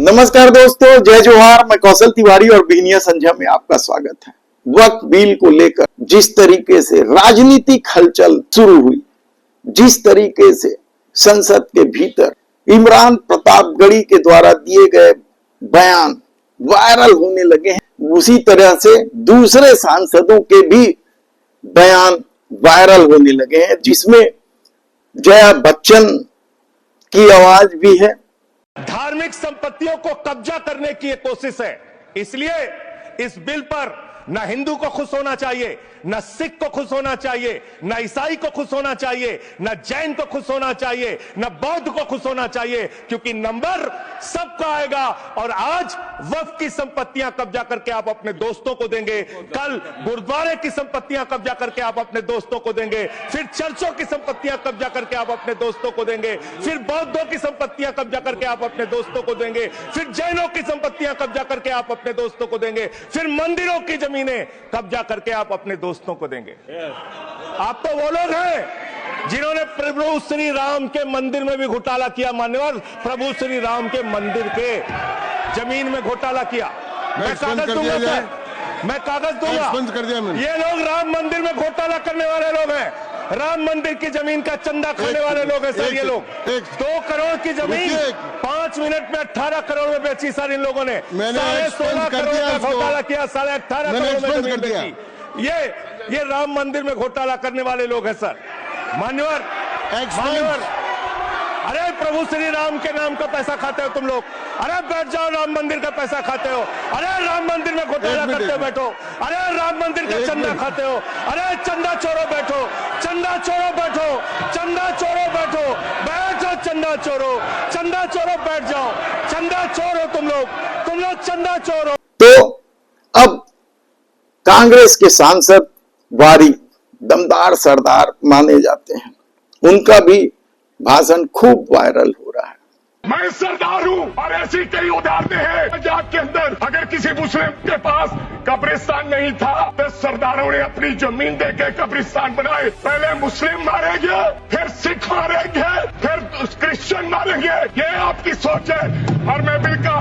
नमस्कार दोस्तों, जय जोहार। मैं कौशल तिवारी और बिहनिया संध्या में आपका स्वागत है। वक्फ बिल को लेकर जिस तरीके से राजनीतिक हलचल शुरू हुई, जिस तरीके से संसद के भीतर इमरान प्रतापगढ़ी के द्वारा दिए गए बयान वायरल होने लगे हैं, उसी तरह से दूसरे सांसदों के भी बयान वायरल होने लगे हैं, जिसमें जया बच्चन की आवाज भी है। धार्मिक संपत्तियों को कब्जा करने की कोशिश है। इसलिए इस बिल पर न हिंदू को खुश होना चाहिए, न सिख को खुश होना चाहिए, न ईसाई को खुश होना चाहिए, न जैन को खुश होना चाहिए, न बौद्ध को खुश होना चाहिए, क्योंकि नंबर सबका आएगा। और आज वक्फ की संपत्तियां कब्जा करके आप अपने दोस्तों को देंगे, कल गुरुद्वारे की संपत्तियां कब्जा करके आप अपने दोस्तों को देंगे, फिर चर्चों की संपत्तियां कब्जा करके आप अपने दोस्तों को देंगे, फिर बौद्धों की संपत्तियां कब्जा करके आप अपने दोस्तों को देंगे, फिर जैनों की संपत्तियां कब्जा करके आप अपने दोस्तों को देंगे, फिर मंदिरों की जमीनें कब्जा करके आप अपने दोस्तों को देंगे। आप तो वो लोग हैं जिन्होंने प्रभु श्री राम के मंदिर में भी घोटाला किया। मान्यवर, प्रभु श्री राम के मंदिर के जमीन में घोटाला किया। मैं कागज दूंगा सर, मैं कागज दूंगा। ये लोग राम मंदिर में घोटाला करने वाले लोग हैं, राम मंदिर की जमीन का चंदा खाने वाले लोग हैं सर। ये लोग 2 करोड़ की जमीन 5 मिनट में 18 करोड़ में बेची सर इन लोगों ने। 16.5 करोड़ का घोटाला किया, 18.5 करोड़ में जमीन बेची। ये राम मंदिर में घोटाला करने वाले लोग हैं सर। मान्यवर, अरे प्रभु श्री राम के नाम का पैसा खाते हो तुम लोग। अरे बैठ जाओ, राम मंदिर का पैसा खाते हो। अरे राम मंदिर में घोटाला करते हो, बैठो। अरे राम मंदिर का चंदा खाते हो। अरे चंदा चोरो बैठो, चंदा चोरो बैठो, चंदा चोरो बैठो, बैठो चंदा चोरो, चंदा चोरो बैठ जाओ। चंदा चोर हो तुम लोग चंदा चोर हो। तो अब कांग्रेस के सांसद वारी दमदार सरदार माने जाते हैं, उनका भी भाषण खूब वायरल हो रहा है। मैं सरदार हूँ और ऐसी कई उदाहरणें हैं पंजाब के अंदर। अगर किसी मुस्लिम के पास कब्रिस्तान नहीं था तो सरदारों ने अपनी जमीन देके कब्रिस्तान बनाए। पहले मुस्लिम मारेंगे, फिर सिख मारेंगे, फिर क्रिश्चियन मारेंगे। ये आपकी सोच है और मैं बिल का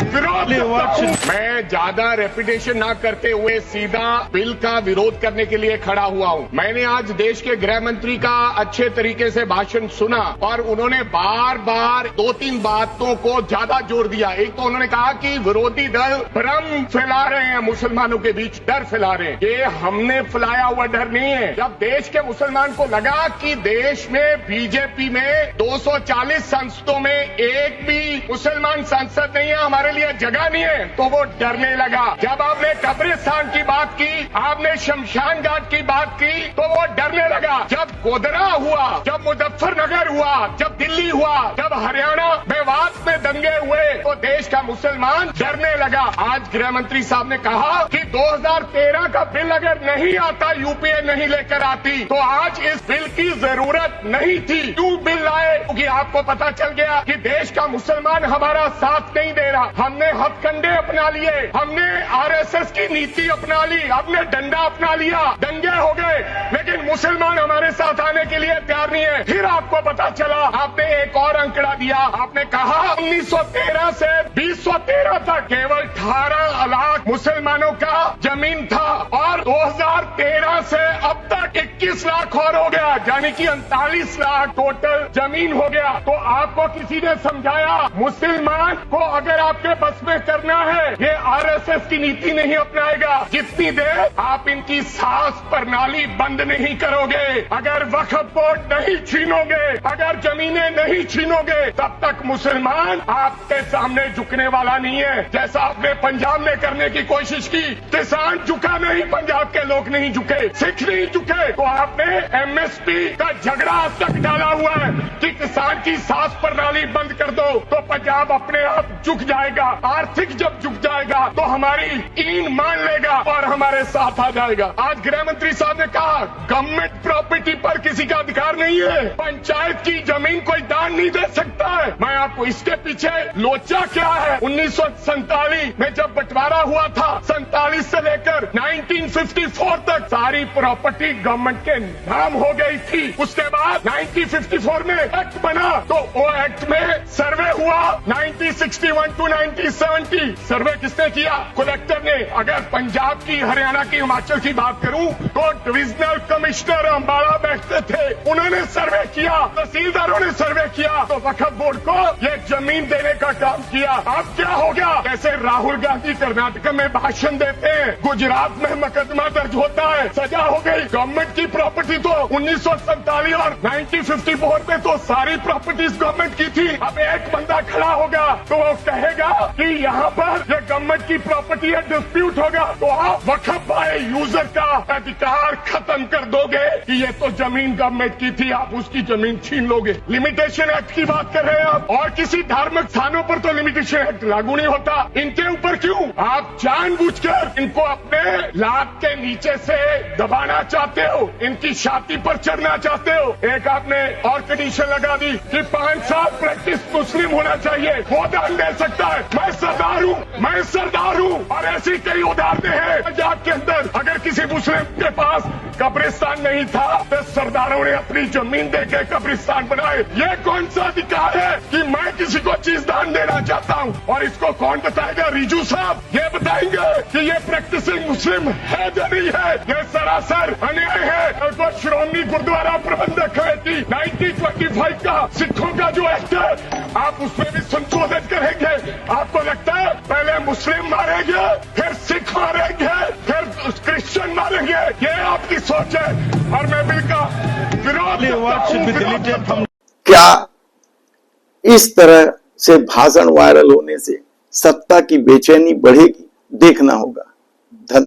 विरोध करता हूँ। मैं ज्यादा रेपुटेशन ना करते हुए सीधा बिल का विरोध करने के लिए खड़ा हुआ हूँ। मैंने आज देश के गृह मंत्री का अच्छे तरीके से भाषण सुना और उन्होंने बार बार 2-3 बातों को ज्यादा जोर दिया। एक तो उन्होंने कहा कि विरोधी दल भ्रम फैला रहे हैं, मुसलमानों के बीच डर फैला रहे हैं। ये हमने फैलाया हुआ डर नहीं है। जब देश के मुसलमान को लगा कि देश में बीजेपी में 240 सांसदों में एक भी मुसलमान सांसद नहीं है, हमारे लिए जगह नहीं है, तो वो डरने लगा। जब आपने कब्रिस्तान की बात की, आपने शमशान घाट की बात की, तो वो डरने लगा। जब गोधरा हुआ, जब मुजफ्फरनगर हुआ, जब दिल्ली हुआ, जब हरियाणा मेवात में दंगे हुए, तो देश का मुसलमान डरने लगा। आज गृह मंत्री साहब ने कहा कि 2013 का बिल अगर नहीं आता, यूपीए नहीं लेकर आती, तो आज इस बिल की जरूरत नहीं थी। क्यों बिल लाए? क्योंकि आपको पता चल गया कि देश का मुसलमान हमारा साथ नहीं दे रहा। हमने हथकंडे अपना लिए, हमने आरएसएस की नीति अपना ली, हमने डंडा अपना लिया, दंगे हो गए, लेकिन मुसलमान हमारे साथ आने के लिए तैयार नहीं है। फिर आपको पता चला, आपने एक और अंकड़ा दिया, आपने कहा 1913 से 2013 तक केवल 18 लाख मुसलमानों का जमीन था और 2013 से अब तक 21 लाख और हो गया, यानी कि 39 लाख टोटल जमीन हो गया। तो आपको किसी ने समझाया मुसलमान को अगर आपके बस में करना है, ये आरएसएस की नीति नहीं अपनाएगा जितनी देर आप इनकी सास प्रणाली बंद नहीं करोगे, अगर वक्फ बोर्ड नहीं छीनोगे, अगर जमीनें नहीं छीनोगे, तब तक मुसलमान आपके सामने झुकने वाला नहीं है। जैसा आपने पंजाब में करने की कोशिश की, किसान झुका नहीं, पंजाब के लोग नहीं झुके, सिख नहीं झुके, तो आपने एमएसपी का झगड़ा आज तक डाला हुआ है कि किसान की सास प्रणाली बंद कर दो तो पंजाब अपने आप झुक जाएगा। आर्थिक जब झुक जाएगा तो हमारी ईन मान लेगा और हमारे साथ आ जाएगा। आज गृह मंत्री साहब ने कहा गवर्नमेंट प्रॉपर्टी पर किसी का अधिकार नहीं है, पंचायत की जमीन कोई दान नहीं दे सकता है। मैं आपको इसके पीछे लोचा क्या है, 1947 में जब बंटवारा हुआ था, 47 से लेकर 1954 तक सारी प्रॉपर्टी गवर्नमेंट के नाम हो गई थी। उसके बाद 1954 में एक्ट बना तो वो एक्ट में सर्वे हुआ 1961 टू 1970। सर्वे किसने किया? कलेक्टर ने। अगर पंजाब की, हरियाणा की, हिमाचल की बात करूं तो डिविजनल कमिश्नर अंबाला बैठते थे, उन्होंने सर्वे किया, तहसीलदारों ने सर्वे किया, तो वक्फ बोर्ड को ये जमीन देने का काम किया। अब क्या हो गया? जैसे राहुल गांधी कर्नाटक में भाषण देते हैं, गुजरात में मुकदमा दर्ज होता है, सजा हो गई। गवर्नमेंट की प्रॉपर्टी तो 1947 और 1954 में तो सारी प्रॉपर्टीज गवर्नमेंट की थी। अब एक बंदा खड़ा होगा तो वो कहेगा कि यहाँ पर ये गवर्नमेंट की प्रॉपर्टी है, डिस्प्यूट होगा, तो आप वक्फ पाए यूजर का अधिकार खत्म कर दोगे कि ये तो जमीन गवर्नमेंट की थी, आप उसकी जमीन छीन लोगे। लिमिटेशन एक्ट की बात कर रहे हैं आप, और किसी धार्मिक स्थानों पर तो लिमिटेशन एक्ट लागू नहीं होता, इनके ऊपर क्यों? आप जानबूझकर इनको अपने लात के नीचे से दबाना चाहते हो, इनकी छाती पर चढ़ना चाहते हो। एक आपने और कंडीशन लगा दी कि 5 साल प्रैक्टिस मुस्लिम होना चाहिए, वो दान दे सकता है। मैं सरदार हूँ और ऐसी कई उदाहरणें हैं पंजाब के अंदर। अगर किसी मुस्लिम के पास कब्रिस्तान नहीं था तो सरदारों ने अपनी जमीन देके कब्रिस्तान बनाए। ये कौन सा अधिकार है कि मैं किसी को चीज दान देना चाहता हूँ? और इसको कौन बताएगा? रिजू साहब ये बताएंगे कि ये प्रैक्टिसिंग मुस्लिम है या नहीं है। ये सरासर अन्याय है। तो श्रोमणी गुरुद्वारा प्रबंधक कमेटी 1925 का सिखों का जो एक्ट है, आप उसमें भी संशोधन करेंगे। आपको लगता है पहले मुस्लिम मारेंगे, फिर सिख मारेंगे, फिर क्रिश्चियन मारेंगे? ये आपकी सोच है और मैं बिल का विरोध करता हूं। क्या इस तरह से भाषण वायरल होने से सत्ता की बेचैनी बढ़ेगी? देखना होगा।